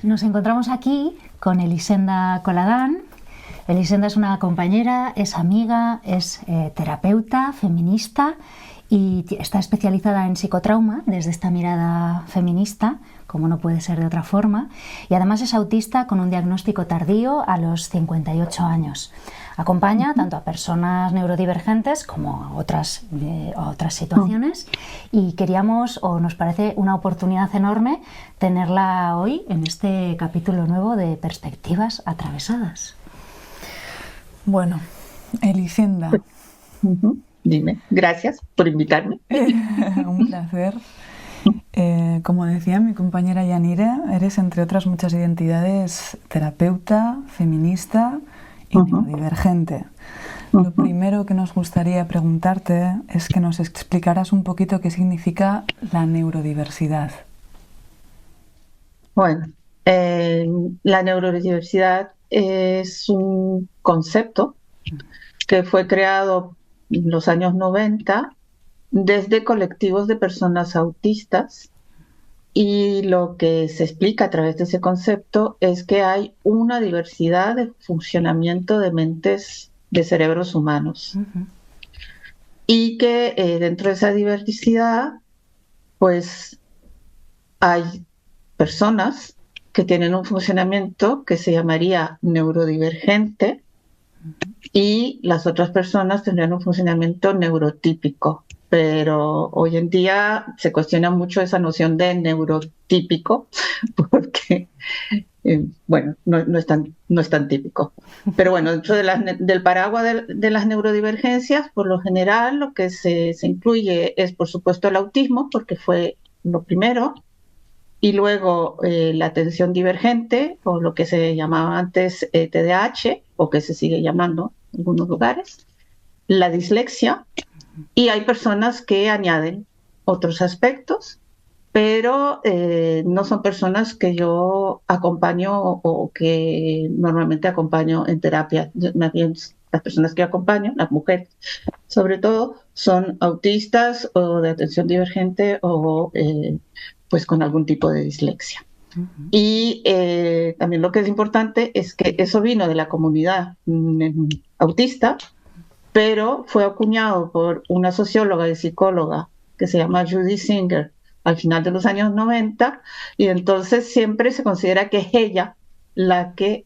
Nos encontramos aquí con Elisenda Coladán. Elisenda es una compañera, es amiga, es terapeuta, feminista y está especializada en psicotrauma desde esta mirada feminista, como no puede ser de otra forma, y además es autista con un diagnóstico tardío a los 58 años. Acompaña tanto a personas neurodivergentes como a otras situaciones y queríamos, o nos parece una oportunidad enorme, tenerla hoy en este capítulo nuevo de Perspectivas Atravesadas. Bueno, Elisenda. Dime, gracias por invitarme. Un placer. Como decía mi compañera Yanire, eres entre otras muchas identidades terapeuta, feminista y neurodivergente. Lo primero que nos gustaría preguntarte es que nos explicaras un poquito qué significa la neurodiversidad. Bueno, la neurodiversidad es un concepto que fue creado en los años 90 desde colectivos de personas autistas, y lo que se explica a través de ese concepto es que hay una diversidad de funcionamiento de mentes de cerebros humanos y que dentro de esa diversidad pues hay personas que tienen un funcionamiento que se llamaría neurodivergente y las otras personas tendrían un funcionamiento neurotípico. Pero hoy en día se cuestiona mucho esa noción de neurotípico porque, bueno, no es tan típico. Pero bueno, dentro del paraguas de las neurodivergencias, por lo general lo que se incluye es, por supuesto, el autismo, porque fue lo primero, y luego la atención divergente, o lo que se llamaba antes TDAH, o que se sigue llamando en algunos lugares, la dislexia, y hay personas que añaden otros aspectos, pero no son personas que yo acompaño o que normalmente acompaño en terapia. Más bien, las personas que acompaño, las mujeres sobre todo, son autistas o de atención divergente o pues con algún tipo de dislexia. Y también lo que es importante es que eso vino de la comunidad autista, pero fue acuñado por una socióloga y psicóloga que se llama Judy Singer al final de los años 90, y entonces siempre se considera que es ella la que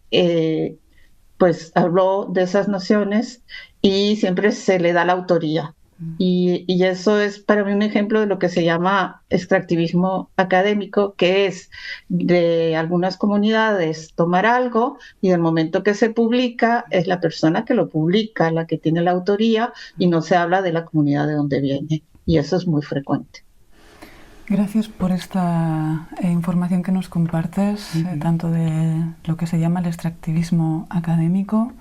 pues habló de esas nociones y siempre se le da la autoría. Y eso es para mí un ejemplo de lo que se llama extractivismo académico, que es de algunas comunidades tomar algo y del momento que se publica es la persona que lo publica la que tiene la autoría y no se habla de la comunidad de donde viene. Y eso es muy frecuente. Gracias por esta información que nos compartes, tanto de lo que se llama el extractivismo académico,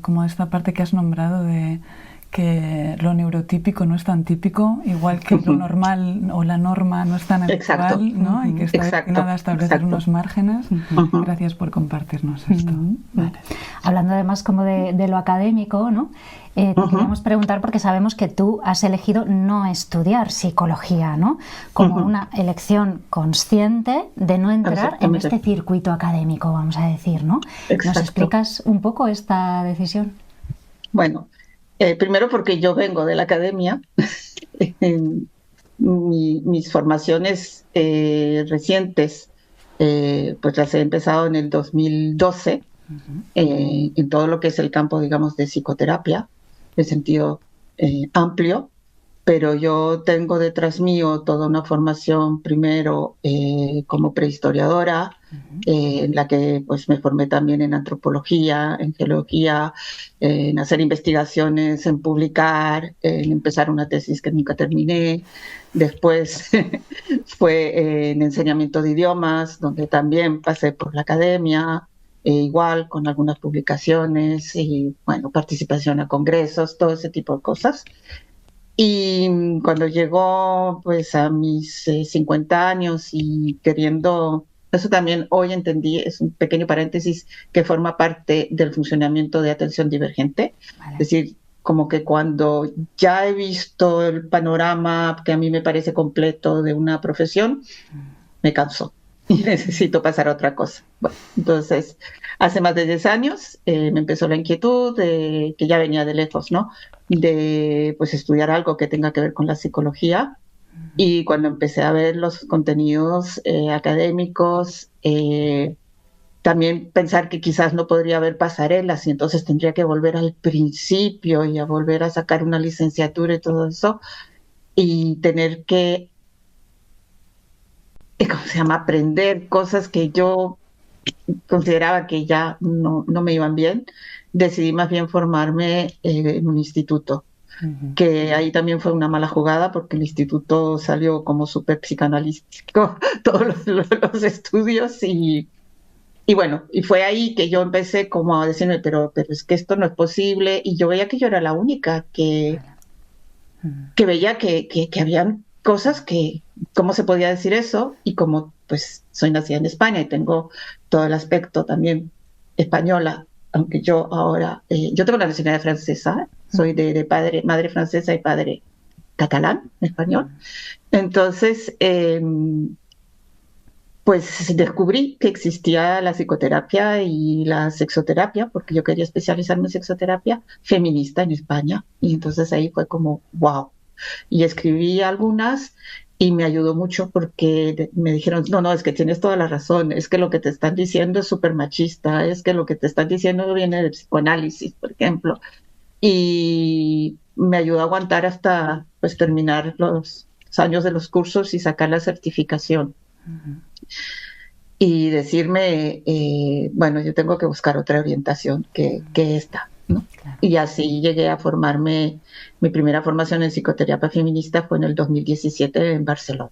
como de esta parte que has nombrado de que lo neurotípico no es tan típico, igual que lo normal o la norma no es tan habitual, ¿no? Y que está destinada a establecer unos márgenes. Gracias por compartirnos esto. Vale. Hablando además como de lo académico, ¿no? Te queríamos preguntar, porque sabemos que tú has elegido no estudiar psicología, ¿no? Como una elección consciente de no entrar en este circuito académico, vamos a decir, ¿no? ¿Nos explicas un poco esta decisión? Bueno, primero porque yo vengo de la academia. Mis formaciones recientes pues las he empezado en el 2012 en todo lo que es el campo, digamos, de psicoterapia, en sentido amplio, pero yo tengo detrás mío toda una formación primero como prehistoriadora, en la que pues me formé también en antropología, en geología, en hacer investigaciones, en publicar, en empezar una tesis que nunca terminé. Después fue en enseñamiento de idiomas, donde también pasé por la academia, igual con algunas publicaciones y, bueno, participación a congresos, todo ese tipo de cosas. Y cuando llegó pues a mis 50 años y queriendo, eso también hoy entendí, es un pequeño paréntesis que forma parte del funcionamiento de atención divergente. Vale. Es decir, como que cuando ya he visto el panorama que a mí me parece completo de una profesión, me canso y necesito pasar a otra cosa. Bueno, entonces, hace más de 10 años me empezó la inquietud de, que ya venía de lejos, ¿no? De pues estudiar algo que tenga que ver con la psicología. Y cuando empecé a ver los contenidos académicos, también pensar que quizás no podría haber pasarelas y entonces tendría que volver al principio y a volver a sacar una licenciatura y todo eso, y tener que, ¿cómo se llama?, aprender cosas que yo consideraba que ya no me iban bien. Decidí más bien formarme en un instituto, que ahí también fue una mala jugada porque el instituto salió como súper psicoanalítico, todos los estudios y bueno, y fue ahí que yo empecé como a decirme, pero es que esto no es posible, y yo veía que yo era la única que veía que habían cosas que, ¿cómo se podía decir eso? Y como pues soy nacida en España y tengo todo el aspecto también española, aunque yo ahora, yo tengo la nacionalidad francesa, soy de madre francesa y padre catalán, español. Entonces, pues descubrí que existía la psicoterapia y la sexoterapia, porque yo quería especializarme en sexoterapia feminista en España. Y entonces ahí fue como, wow. Y escribí algunas y me ayudó mucho porque me dijeron, no, es que tienes toda la razón, es que lo que te están diciendo es súper machista, es que lo que te están diciendo viene del psicoanálisis, por ejemplo. Y me ayudó a aguantar hasta pues terminar los años de los cursos y sacar la certificación. Y decirme, bueno, yo tengo que buscar otra orientación que esta, ¿no? Claro. Y así llegué a formarme. Mi primera formación en psicoterapia feminista fue en el 2017 en Barcelona.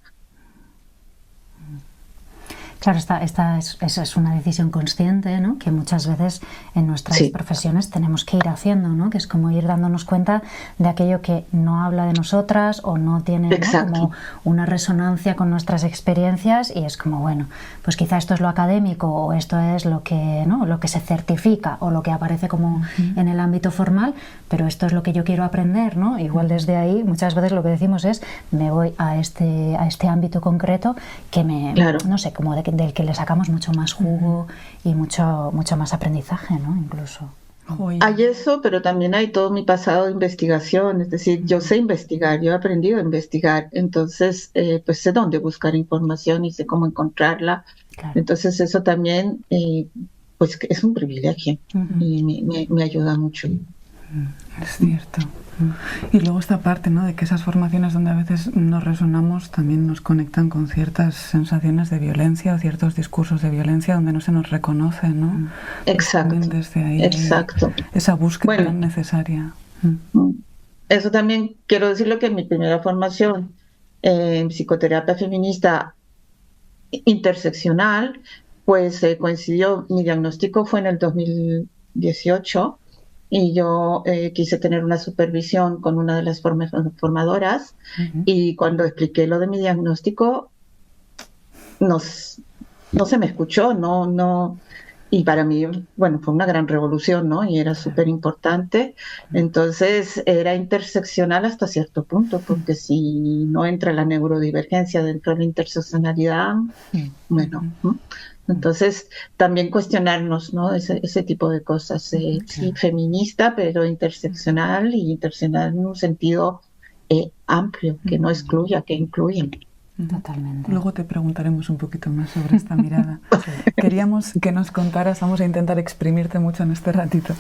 Claro, esa es una decisión consciente, ¿no?, que muchas veces en nuestras profesiones tenemos que ir haciendo, ¿no?, que es como ir dándonos cuenta de aquello que no habla de nosotras o no tiene, ¿no?, como una resonancia con nuestras experiencias, y es como, bueno, pues quizá esto es lo académico o esto es lo que, ¿no?, lo que se certifica o lo que aparece como en el ámbito formal, pero esto es lo que yo quiero aprender, ¿no? Igual desde ahí muchas veces lo que decimos es, me voy a este ámbito concreto que me, no sé, como del que le sacamos mucho más jugo y mucho más aprendizaje, ¿no? Incluso. Hay eso, pero también hay todo mi pasado de investigación, es decir, yo sé investigar, yo he aprendido a investigar, entonces pues sé dónde buscar información y sé cómo encontrarla. Claro. Entonces eso también pues es un privilegio y me ayuda mucho. Es cierto. Y luego esta parte, ¿no?, de que esas formaciones donde a veces nos resonamos también nos conectan con ciertas sensaciones de violencia o ciertos discursos de violencia donde no se nos reconoce, ¿no? Exacto. Desde ahí, exacto. Esa búsqueda tan necesaria. Eso también quiero decirlo, que en mi primera formación en psicoterapia feminista interseccional, pues coincidió, mi diagnóstico fue en el 2018. Y yo quise tener una supervisión con una de las formadoras, y cuando expliqué lo de mi diagnóstico no se me escuchó, no, y para mí, bueno, fue una gran revolución, ¿no? Y era súper importante. Entonces era interseccional hasta cierto punto, porque si no entra la neurodivergencia dentro de la interseccionalidad, bueno, ¿no? Entonces, también cuestionarnos, ¿no?, ese tipo de cosas. Sí, feminista, pero interseccional, y interseccional en un sentido amplio, que no excluya, que incluya. Totalmente. Luego te preguntaremos un poquito más sobre esta mirada. Queríamos que nos contaras, vamos a intentar exprimirte mucho en este ratito.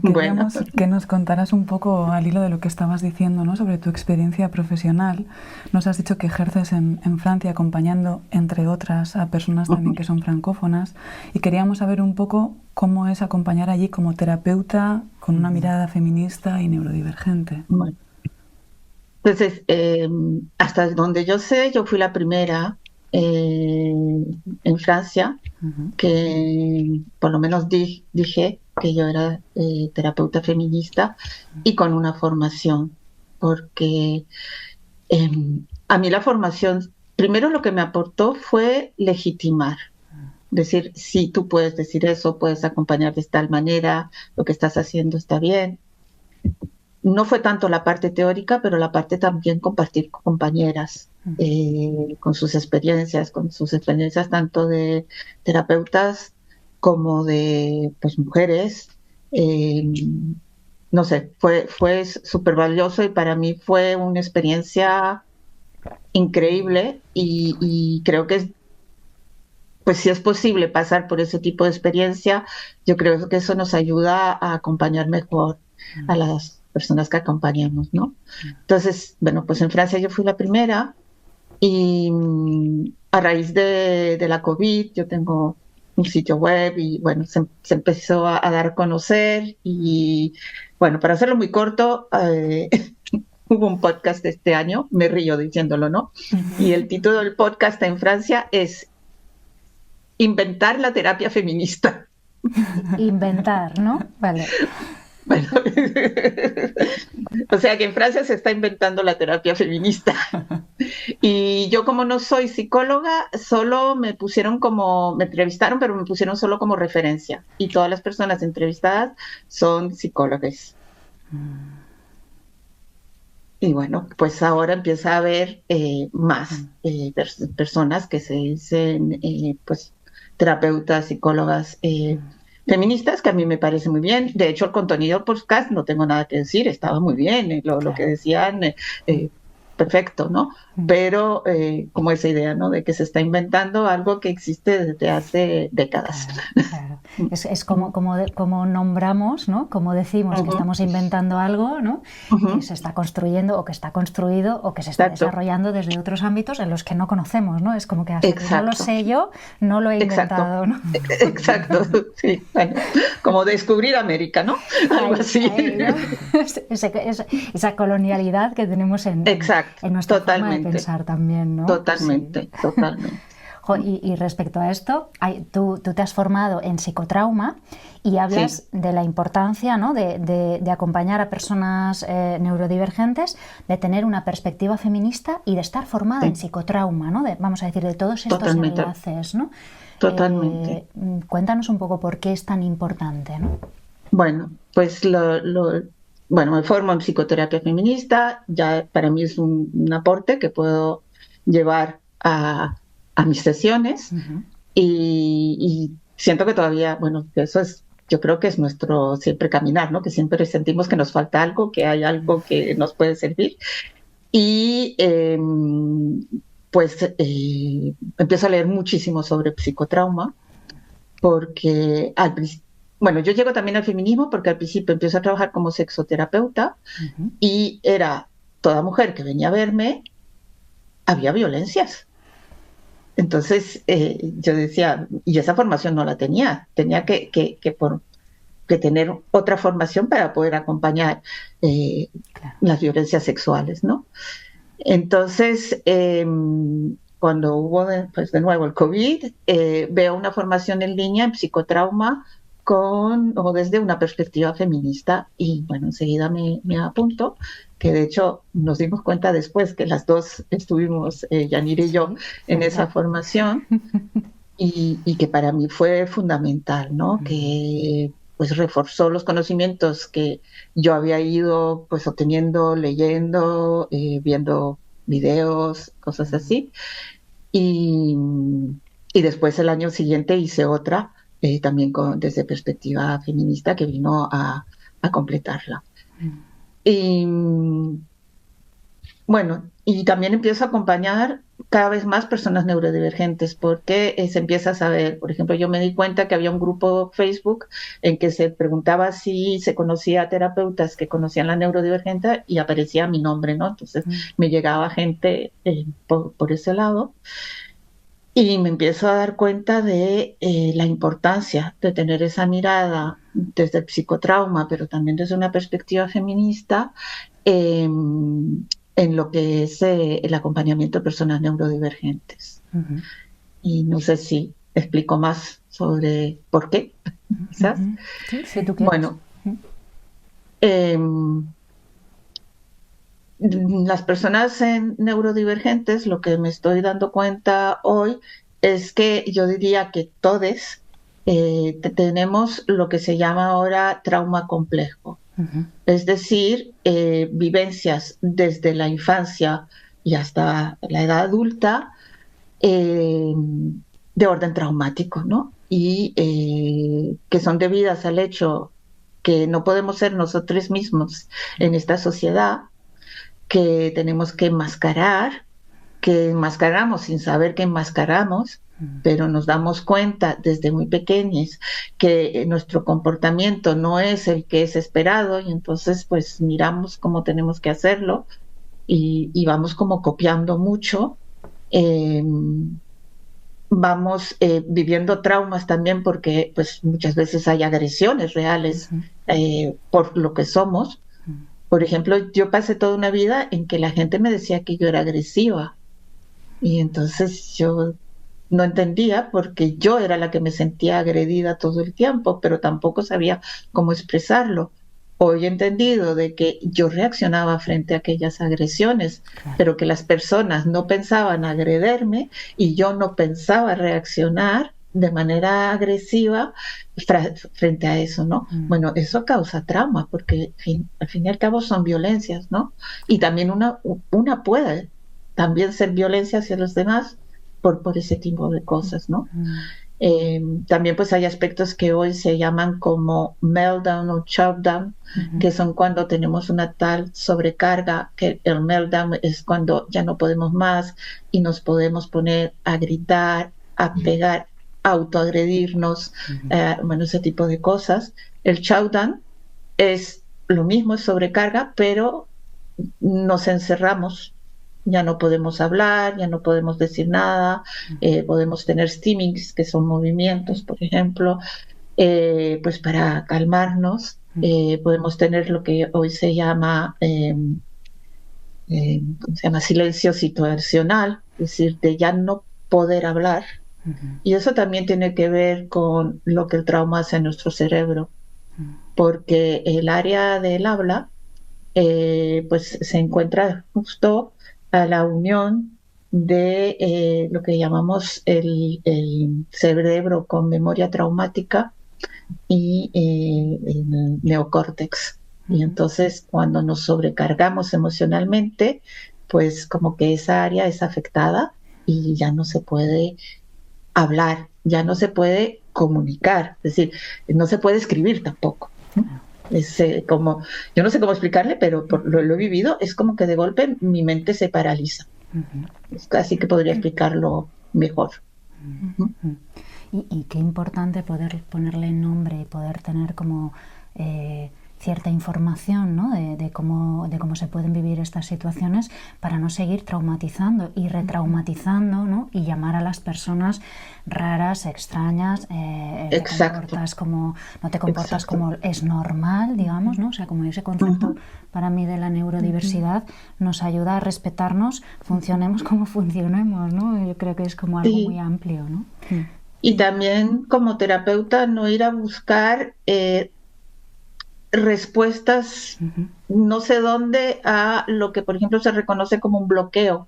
Queríamos que nos contaras un poco al hilo de lo que estabas diciendo, ¿no?, sobre tu experiencia profesional. Nos has dicho que ejerces en Francia acompañando, entre otras, a personas también que son francófonas, y queríamos saber un poco cómo es acompañar allí como terapeuta con una mirada feminista y neurodivergente. Bueno. Entonces, hasta donde yo sé, yo fui la primera en Francia que por lo menos dije que yo era terapeuta feminista y con una formación, porque a mí la formación, primero lo que me aportó fue legitimar. Decir, sí, tú puedes decir eso, puedes acompañar de tal manera, lo que estás haciendo está bien. No fue tanto la parte teórica, pero la parte también compartir con compañeras, con sus experiencias tanto de terapeutas como de pues, mujeres. No sé, fue súper valioso y para mí fue una experiencia increíble y creo que pues si es posible pasar por ese tipo de experiencia, yo creo que eso nos ayuda a acompañar mejor a las personas que acompañamos, ¿no? Entonces, bueno, pues en Francia yo fui la primera y a raíz de la COVID yo tengo un sitio web y bueno, se empezó a dar a conocer y bueno, para hacerlo muy corto, hubo un podcast este año, me río diciéndolo, ¿no? Y el título del podcast en Francia es Inventar la terapia feminista. Inventar, ¿no? Vale. Bueno, o sea que en Francia se está inventando la terapia feminista. Y yo como no soy psicóloga, solo me entrevistaron, pero me pusieron solo como referencia. Y todas las personas entrevistadas son psicólogas. Y bueno, pues ahora empieza a haber más personas que se dicen pues terapeutas, psicólogas feministas, que a mí me parece muy bien. De hecho, el contenido del podcast no tengo nada que decir, estaba muy bien, lo que decían, perfecto, ¿no? Pero como esa idea, ¿no? De que se está inventando algo que existe desde hace décadas. Claro. Es como nombramos, ¿no? Como decimos que estamos inventando algo, ¿no? Que se está construyendo o que está construido o que se está desarrollando desde otros ámbitos en los que no conocemos, ¿no? Es como que hasta que no lo sé yo, no lo he inventado, ¿no? Exacto, sí. Bueno, como descubrir América, ¿no? Algo así. ¿No? Esa colonialidad que tenemos en nuestra forma de pensar también, ¿no? Totalmente. Y respecto a esto, tú te has formado en psicotrauma y hablas de la importancia, ¿no? de acompañar a personas neurodivergentes, de tener una perspectiva feminista y de estar formada en psicotrauma, ¿no? Vamos a decir, de todos estos enlaces, ¿no? Totalmente. Cuéntanos un poco por qué es tan importante, ¿no? Bueno, pues me formo en psicoterapia feminista, ya para mí es un aporte que puedo llevar a mis sesiones y siento que todavía, bueno, eso es, yo creo que es nuestro siempre caminar, ¿no? Que siempre sentimos que nos falta algo, que hay algo que nos puede servir. Y empiezo a leer muchísimo sobre psicotrauma porque bueno, yo llego también al feminismo porque al principio empiezo a trabajar como sexoterapeuta y era toda mujer que venía a verme, había violencias. Entonces yo decía, y esa formación no la tenía que tener otra formación para poder acompañar las violencias sexuales, ¿no? Entonces, cuando hubo pues de nuevo el COVID, veo una formación en línea en psicotrauma o desde una perspectiva feminista y bueno, enseguida me apunto, que de hecho nos dimos cuenta después que las dos estuvimos, Yanira y yo, en esa formación y que para mí fue fundamental, ¿no? Que pues reforzó los conocimientos que yo había ido pues obteniendo, leyendo, viendo videos, cosas así. Y después el año siguiente hice otra, también desde perspectiva feminista, que vino a completarla. Y bueno, y también empiezo a acompañar cada vez más personas neurodivergentes porque se empieza a saber, por ejemplo, yo me di cuenta que había un grupo Facebook en que se preguntaba si se conocía a terapeutas que conocían la neurodivergencia y aparecía mi nombre, ¿no? Entonces me llegaba gente por ese lado y me empiezo a dar cuenta de la importancia de tener esa mirada desde el psicotrauma, pero también desde una perspectiva feminista, en lo que es el acompañamiento de personas neurodivergentes. Y no sé si explico más sobre por qué, quizás. Sí, si tú quieres. Bueno, las personas neurodivergentes, lo que me estoy dando cuenta hoy es que yo diría que todos tenemos lo que se llama ahora trauma complejo. Es decir, vivencias desde la infancia y hasta la edad adulta de orden traumático, ¿no? Y que son debidas al hecho que no podemos ser nosotros mismos en esta sociedad, que tenemos que enmascaramos sin saber que enmascaramos, pero nos damos cuenta desde muy pequeños que nuestro comportamiento no es el que es esperado y entonces pues miramos cómo tenemos que hacerlo y vamos como copiando mucho. Vamos viviendo traumas también porque pues muchas veces hay agresiones reales por lo que somos. Por ejemplo, yo pasé toda una vida en que la gente me decía que yo era agresiva y entonces yo no entendía porque yo era la que me sentía agredida todo el tiempo, pero tampoco sabía cómo expresarlo. Hoy he entendido de que yo reaccionaba frente a aquellas agresiones, pero que las personas no pensaban agredirme y yo no pensaba reaccionar de manera agresiva frente a eso, ¿no? Bueno, eso causa trauma porque al fin y al cabo son violencias, ¿no? Y también una puede también ser violencia hacia los demás por ese tipo de cosas, ¿no? También pues hay aspectos que hoy se llaman como meltdown o shutdown, que son cuando tenemos una tal sobrecarga, que el meltdown es cuando ya no podemos más y nos podemos poner a gritar, a pegar, a autoagredirnos, bueno, ese tipo de cosas. El shutdown es lo mismo, es sobrecarga, pero nos encerramos. Ya no podemos hablar, ya no podemos decir nada, podemos tener stimmings, que son movimientos, por ejemplo, pues para calmarnos. Podemos tener lo que hoy se llama, silencio situacional, es decir, de ya no poder hablar. Y eso también tiene que ver con lo que el trauma hace en nuestro cerebro, porque el área del habla pues se encuentra justo a la unión de lo que llamamos el cerebro con memoria traumática y el neocórtex. Y entonces cuando nos sobrecargamos emocionalmente, pues como que esa área es afectada y ya no se puede hablar, ya no se puede comunicar, es decir, no se puede escribir tampoco, ¿no? Es como, yo no sé cómo explicarle, pero lo he vivido, es como que de golpe mi mente se paraliza. Así que podría explicarlo mejor. Y qué importante poder ponerle nombre y poder tener como cierta información, ¿no? de cómo se pueden vivir estas situaciones para no seguir traumatizando y retraumatizando, ¿no? Y llamar a las personas raras, extrañas, no te comportas como es normal, digamos, ¿no? O sea, como ese concepto para mí de la neurodiversidad nos ayuda a respetarnos, funcionemos como funcionemos, ¿no? Yo creo que es como algo muy amplio, ¿no? Y también como terapeuta no ir a buscar respuestas no sé dónde a lo que por ejemplo se reconoce como un bloqueo.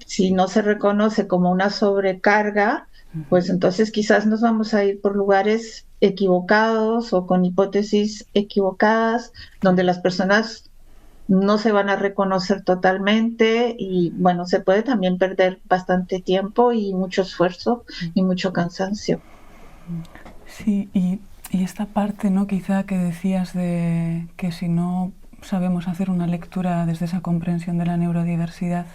Si no se reconoce como una sobrecarga, pues entonces quizás nos vamos a ir por lugares equivocados o con hipótesis equivocadas, donde las personas no se van a reconocer totalmente y bueno, se puede también perder bastante tiempo y mucho esfuerzo y mucho cansancio. Sí, y esta parte, ¿no? Quizá que decías de que si no sabemos hacer una lectura desde esa comprensión de la neurodiversidad,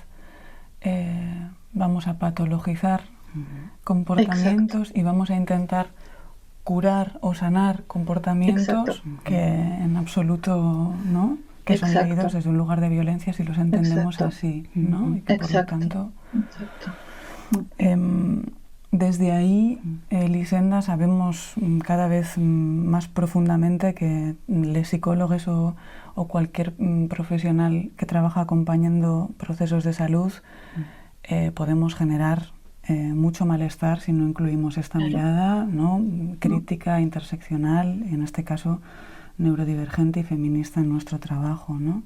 vamos a patologizar comportamientos y vamos a intentar curar o sanar comportamientos que en absoluto, ¿no? Que son leídos desde un lugar de violencia si los entendemos así, ¿no? Y que por lo tanto... Desde ahí, Elisenda, sabemos cada vez más profundamente que los psicólogos o cualquier profesional que trabaja acompañando procesos de salud podemos generar mucho malestar si no incluimos esta mirada, ¿no? Crítica, interseccional, en este caso neurodivergente y feminista en nuestro trabajo, ¿no?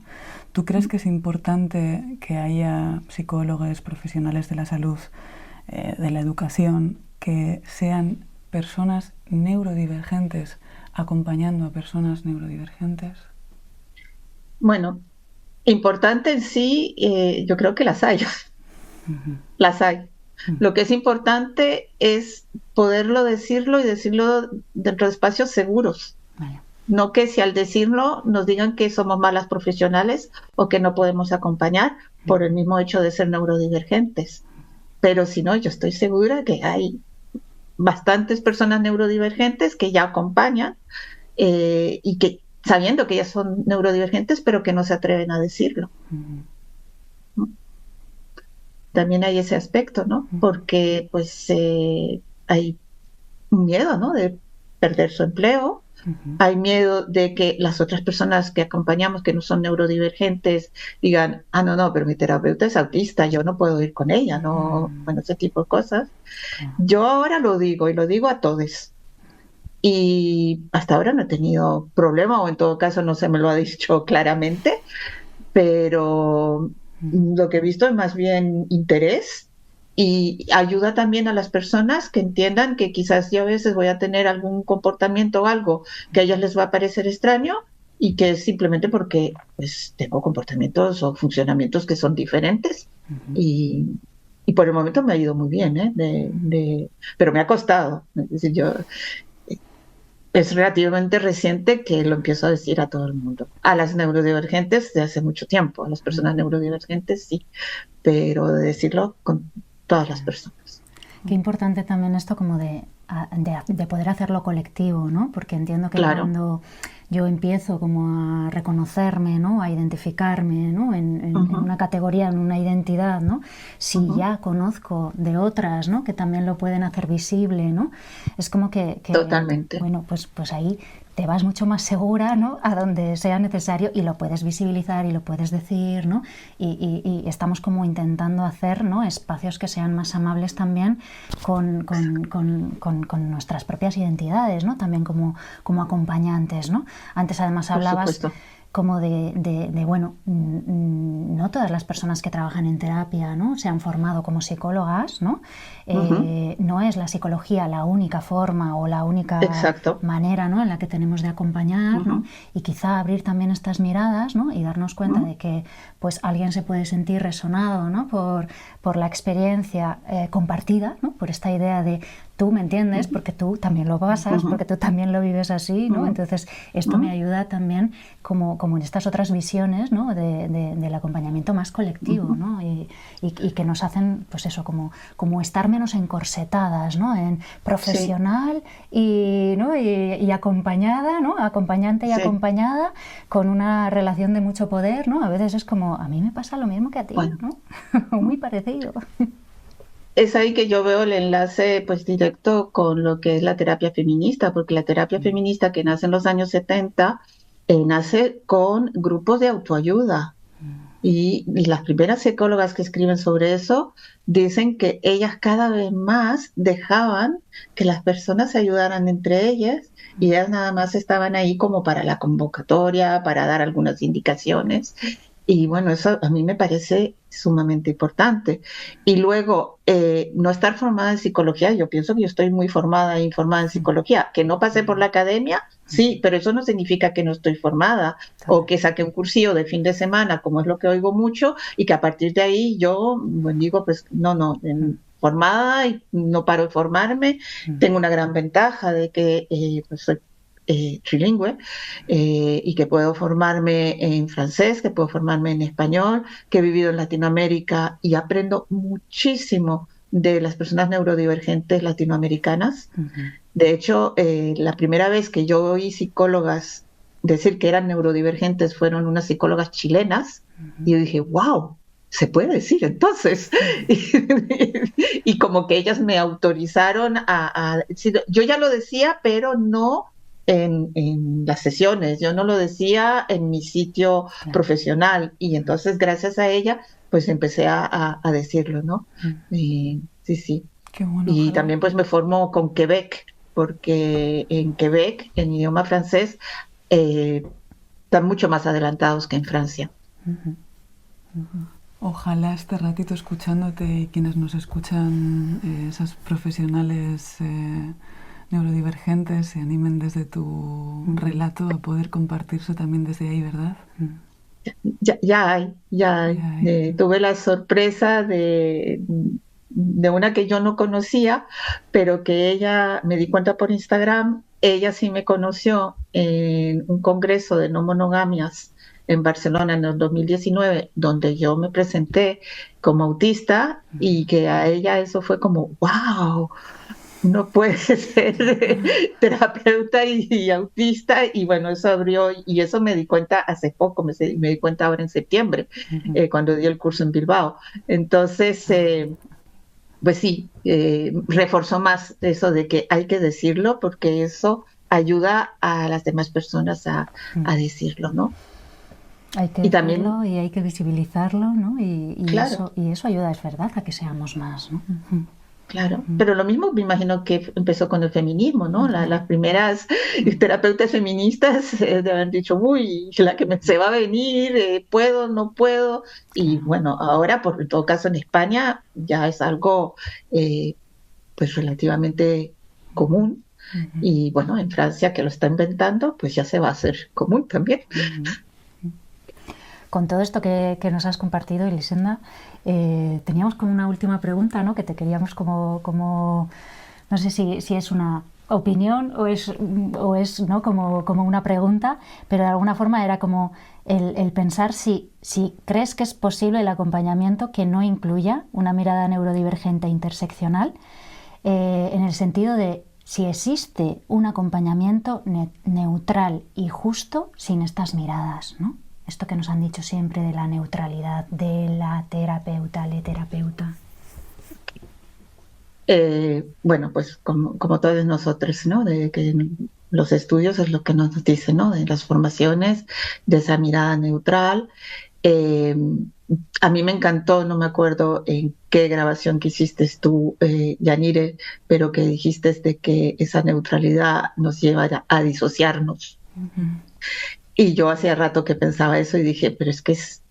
¿Tú crees que es importante que haya psicólogos, profesionales de la salud, de la educación, que sean personas neurodivergentes acompañando a personas neurodivergentes? Bueno, importante en sí, yo creo que las hay. Las hay. Lo que es importante es poderlo decirlo y decirlo dentro de espacios seguros. Vale. No que si al decirlo nos digan que somos malas profesionales o que no podemos acompañar por el mismo hecho de ser neurodivergentes. Pero si no, yo estoy segura que hay bastantes personas neurodivergentes que ya acompañan y que sabiendo que ellas son neurodivergentes, pero que no se atreven a decirlo. También hay ese aspecto, ¿no? Porque pues hay miedo, ¿no? De perder su empleo, hay miedo de que las otras personas que acompañamos que no son neurodivergentes digan, no, pero mi terapeuta es autista, yo no puedo ir con ella, no, bueno, ese tipo de cosas. Yo ahora lo digo y lo digo a todos. Y hasta ahora no he tenido problema, o en todo caso no se me lo ha dicho claramente, pero lo que he visto es más bien interés y ayuda también a las personas que entiendan que quizás yo a veces voy a tener algún comportamiento o algo que a ellas les va a parecer extraño y que es simplemente porque pues tengo comportamientos o funcionamientos que son diferentes y por el momento me ha ido muy bien, pero me ha costado. Es decir, es relativamente reciente que lo empiezo a decir a todo el mundo. A las neurodivergentes de hace mucho tiempo, a las personas neurodivergentes sí, pero de decirlo con todas las personas. Qué importante también esto como de poder hacerlo colectivo, ¿no? Porque entiendo que Claro. Cuando yo empiezo como a reconocerme, ¿no? A identificarme, ¿no? En una categoría, en una identidad, ¿no? Si ya conozco de otras, ¿no? Que también lo pueden hacer visible, ¿no? Es como que Totalmente. bueno, pues ahí te vas mucho más segura, ¿no? A donde sea necesario y lo puedes visibilizar y lo puedes decir, ¿no? Y estamos como intentando hacer, ¿no? Espacios que sean más amables también con nuestras propias identidades, ¿no? También como acompañantes, ¿no? Antes además hablabas como bueno, no todas las personas que trabajan en terapia, ¿no? Se han formado como psicólogas, ¿no? No es la psicología la única forma o la única manera, ¿no? En la que tenemos de acompañar, ¿no? Y quizá abrir también estas miradas, ¿no? Y darnos cuenta de que pues alguien se puede sentir resonado, ¿no? por la experiencia compartida, ¿no? Por esta idea de tú me entiendes porque tú también lo pasas, porque tú también lo vives así, ¿no? Entonces esto me ayuda también como en estas otras visiones, ¿no? del acompañamiento más colectivo, ¿no? Y que nos hacen pues eso, como estar menos encorsetadas, ¿no? En profesional y acompañada, ¿no? Acompañante y acompañada con una relación de mucho poder, ¿no? A veces es como, a mí me pasa lo mismo que a ti, ¿no? Muy parecido. Es ahí que yo veo el enlace pues directo con lo que es la terapia feminista, porque la terapia feminista que nace en los años 70 nace con grupos de autoayuda. Y las primeras psicólogas que escriben sobre eso dicen que ellas cada vez más dejaban que las personas se ayudaran entre ellas y ellas nada más estaban ahí como para la convocatoria, para dar algunas indicaciones. Y bueno, eso a mí me parece sumamente importante. Y luego, no estar formada en psicología, yo pienso que yo estoy muy formada e informada en psicología, que no pasé por la academia, sí, pero eso no significa que no estoy formada o que saqué un cursillo de fin de semana, como es lo que oigo mucho, y que a partir de ahí yo digo, pues no, formada y no paro de formarme. Tengo una gran ventaja de que pues soy trilingüe y que puedo formarme en francés, que puedo formarme en español, que he vivido en Latinoamérica y aprendo muchísimo de las personas neurodivergentes latinoamericanas. De hecho, la primera vez que yo oí psicólogas decir que eran neurodivergentes fueron unas psicólogas chilenas y yo dije, wow, se puede decir entonces. Y como que ellas me autorizaron a decir, yo ya lo decía, pero no en las sesiones, yo no lo decía en mi sitio profesional y entonces gracias a ella pues empecé a decirlo, ¿no? Sí. Qué bueno, Y ojalá. también pues me formo con Quebec, porque en Quebec, en idioma francés, están mucho más adelantados que en Francia. Ojalá este ratito escuchándote y quienes nos escuchan, esas profesionales neurodivergentes, se animen desde tu relato a poder compartirse también desde ahí, ¿verdad? Ya hay, ya hay. Ya hay. Tuve la sorpresa de una que yo no conocía, pero que ella me di cuenta por Instagram. Ella sí me conoció en un congreso de no monogamias en Barcelona en el 2019, donde yo me presenté como autista y que a ella eso fue como, wow, no puede ser terapeuta y autista, y bueno, eso abrió, y eso me di cuenta hace poco, me di cuenta ahora en septiembre, cuando di el curso en Bilbao. Entonces, pues sí, reforzó más eso de que hay que decirlo, porque eso ayuda a las demás personas a decirlo, ¿no? Hay que Y también, decirlo y hay que visibilizarlo, ¿no? claro, Y eso ayuda, es verdad, a que seamos más, ¿no? claro, pero lo mismo me imagino que empezó con el feminismo, ¿no? Las primeras terapeutas feministas deben haber dicho, uy, la que se va a venir, puedo, no puedo. Y Claro. bueno, ahora, por en todo caso en España, ya es algo eh, pues relativamente común. Y bueno, en Francia, que lo está inventando, pues ya se va a hacer común también. Con todo esto que nos has compartido, Elisenda, teníamos como una última pregunta, ¿no? Que te queríamos como no sé si es una opinión o es ¿no? como una pregunta, pero de alguna forma era como el pensar si crees que es posible el acompañamiento que no incluya una mirada neurodivergente interseccional, en el sentido de si existe un acompañamiento neutral y justo sin estas miradas, ¿no? Esto que nos han dicho siempre de la neutralidad de la terapeuta, le terapeuta. Bueno, pues como todos nosotros, ¿no? De que los estudios es lo que nos dicen, ¿no? De las formaciones, de esa mirada neutral. Eh, a mí me encantó, no me acuerdo en qué grabación que hiciste tú, Yanire, pero que dijiste de que esa neutralidad nos lleva a disociarnos. Y yo hacía rato que pensaba eso y dije, pero es que es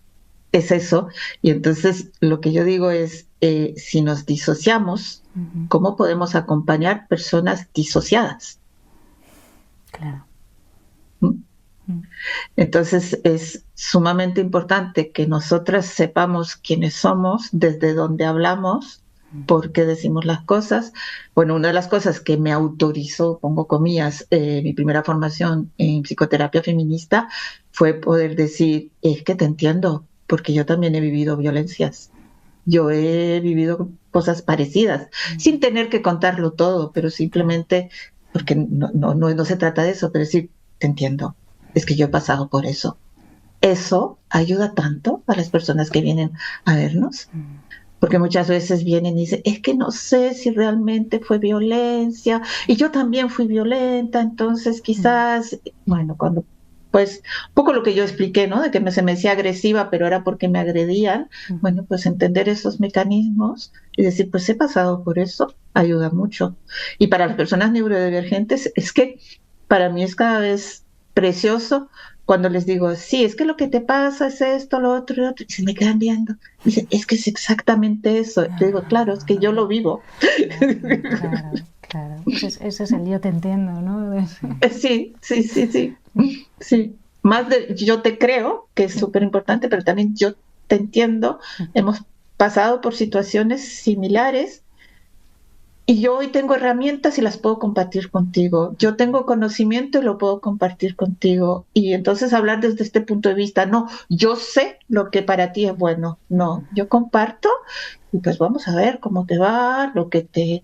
eso. Y entonces lo que yo digo es, si nos disociamos, ¿cómo podemos acompañar personas disociadas? Claro. ¿Mm? Entonces es sumamente importante que nosotras sepamos quiénes somos, desde dónde hablamos, por qué decimos las cosas. Bueno, una de las cosas que me autorizó, pongo comillas, mi primera formación en psicoterapia feminista fue poder decir, es que te entiendo, porque yo también he vivido violencias. Yo he vivido cosas parecidas, sin tener que contarlo todo, pero simplemente, porque no se trata de eso, pero decir, te entiendo, es que yo he pasado por eso. Eso ayuda tanto a las personas que vienen a vernos, porque muchas veces vienen y dicen, es que no sé si realmente fue violencia, y yo también fui violenta, entonces quizás, bueno, cuando, pues, un poco lo que yo expliqué, ¿no? De que se me decía agresiva, pero era porque me agredían, bueno, pues entender esos mecanismos y decir, pues he pasado por eso, ayuda mucho. Y para las personas neurodivergentes, es que para mí es cada vez precioso cuando les digo, sí, es que lo que te pasa es esto, lo otro, y se me quedan viendo. Dicen, es que es exactamente eso. Le digo, claro, es que yo lo vivo. Claro. Ese es el yo te entiendo, ¿no? Sí, sí, sí, sí. Sí. Más de yo te creo, que es súper importante, pero también yo te entiendo. Hemos pasado por situaciones similares. Y yo hoy tengo herramientas y las puedo compartir contigo. Yo tengo conocimiento y lo puedo compartir contigo. Y entonces hablar desde este punto de vista, no, yo sé lo que para ti es bueno. No, yo comparto y pues vamos a ver cómo te va, lo que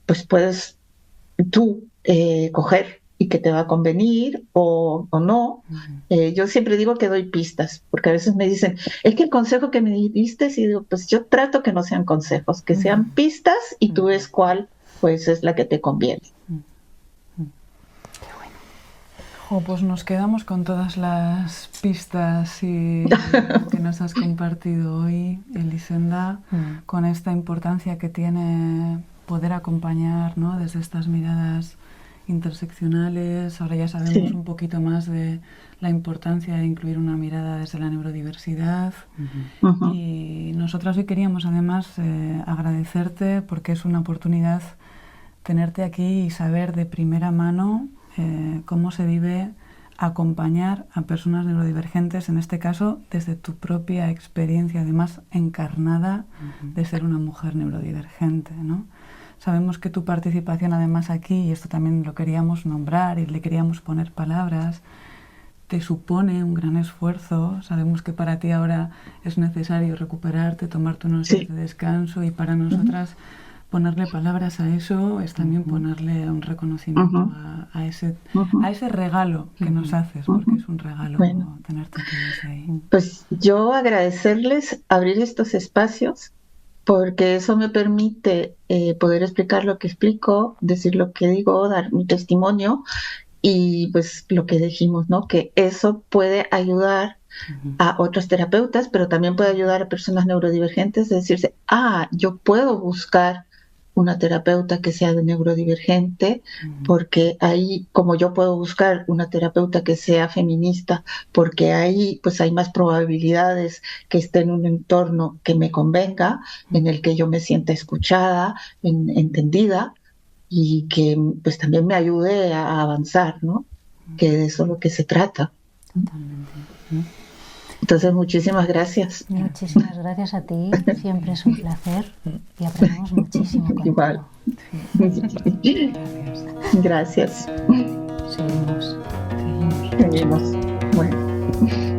pues puedes tú coger y que te va a convenir o no. Yo siempre digo que doy pistas, porque a veces me dicen, es que el consejo que me diste, y digo, pues yo trato que no sean consejos, que sean pistas y tú ves cuál pues es la que te conviene. Pues nos quedamos con todas las pistas y que nos has compartido hoy, Elisenda, con esta importancia que tiene poder acompañar, ¿no?, desde estas miradas interseccionales. Ahora ya sabemos un poquito más de la importancia de incluir una mirada desde la neurodiversidad. Y nosotras hoy queríamos además agradecerte, porque es una oportunidad tenerte aquí y saber de primera mano cómo se vive acompañar a personas neurodivergentes, en este caso desde tu propia experiencia, además encarnada, de ser una mujer neurodivergente, ¿no? Sabemos que tu participación además aquí, y esto también lo queríamos nombrar y le queríamos poner palabras, te supone un gran esfuerzo. Sabemos que para ti ahora es necesario recuperarte, tomarte unos días de descanso, y para nosotras ponerle palabras a eso es también ponerle un reconocimiento a ese regalo que nos haces, porque es un regalo tenerte aquí desde ahí. Pues yo agradecerles abrir estos espacios, porque eso me permite poder explicar lo que explico, decir lo que digo, dar mi testimonio, y pues lo que dijimos, ¿no?, que eso puede ayudar a otros terapeutas, pero también puede ayudar a personas neurodivergentes a decirse, yo puedo buscar una terapeuta que sea de neurodivergente, porque ahí, como yo puedo buscar una terapeuta que sea feminista, porque ahí pues hay más probabilidades que esté en un entorno que me convenga, en el que yo me sienta escuchada, entendida, y que pues también me ayude a avanzar, ¿no? Que de eso es lo que se trata. Totalmente. Entonces, muchísimas gracias. Muchísimas gracias a ti, siempre es un placer y aprendemos muchísimo contigo. Igual. Gracias. Seguimos. Seguimos. Bueno.